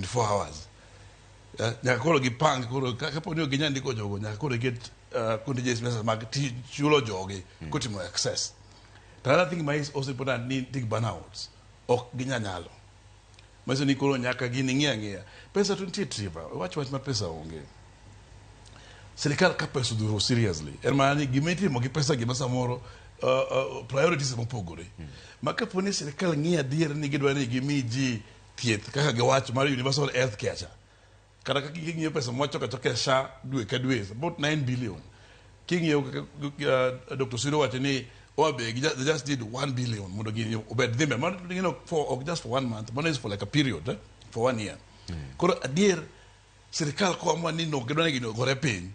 24 hours. Nyaka koro gipang koro kapo ni ginya ndiko jogo nyaka koro get contingent measures mag chulo jogi kutimo access. The other thing is also important ni big burnouts ok ginya nyalo. Maso ni koro nyaka gini ng'ia pesa to nitie triva wach ma pesa onge. Sirkal ka pesa duro seriously ermani gimetimo gi pesa gima samoro priorities opogore. Ma kapo ni sirkal ng'ia dier ni gidwa ni gimi ji thieth kaka giwacho mar universal health care cha. Kada ka king'iyo pesa mochoka choke sha dwe ka dwe about 9 billion. King'iyo Dr. Siro wacho ni they just did 1 billion mondo gini obed dhimbe for just for 1 month but is for like a period for 1 year. Koro adier sirkal ko amwa ni no gidwa ni gino gore piny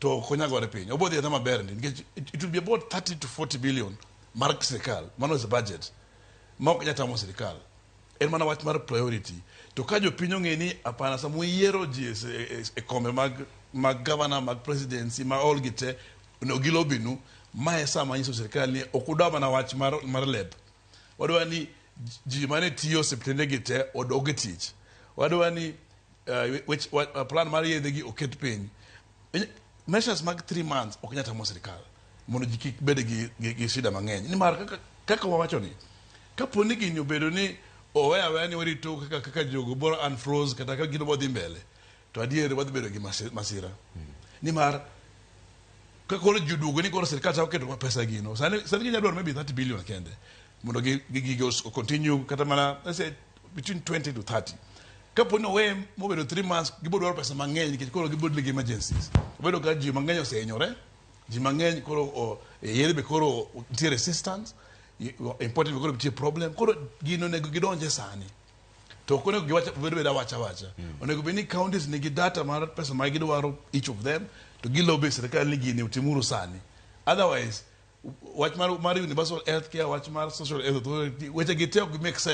to konya gore piny obodhi ata maber ndi it will be about 30 to 40 billion mar sirkal mano is the budget mok nyata mo sirkal en mana wach mar priority to ka jopiny ong'e ni apana samo yiero ji e kombe mag governor mag presidency ma all gite no gilobinu mae sama nyiso sirkal ni okudwa mana wach mar leb wadwa ni ji mane tiyo septende gite odog tich wadwa ni plan mar yedhe gi oket piny measures mag 3 months ok nyata mo sirkal mondo ji kik bed gi shida mang'eny ni mar kaka wawacho ni kapo ni gini obedo ni oweya ni warito kaka jogo boro unfroze kata ka gino bodhi mbele to adier wadhi bedo gi masira ni mar ka koro judugo ni koro sirkal chako keto pesa gino sani ginya dwaro maybe 30 billion kende mondo gi continue kata mana let's say between 20 to 30 kapo ni owe mobedo 3 months gibo dwaro pesa mang'eny nikech koro gibo gi emergencies obedo ka ji mang'eny osehinyore ji mang'eny koro yedhe be koro nitie resistance important koro nitie problem koro gino nego gidonje sani to kono giwacha bedo wacha onego be ni counties nigi data mar pesa ma gidwaro each of them to gilobe sirkal ni gini utimuru sani otherwise wach mar universal health care wach mar social health authority weche giteo make sense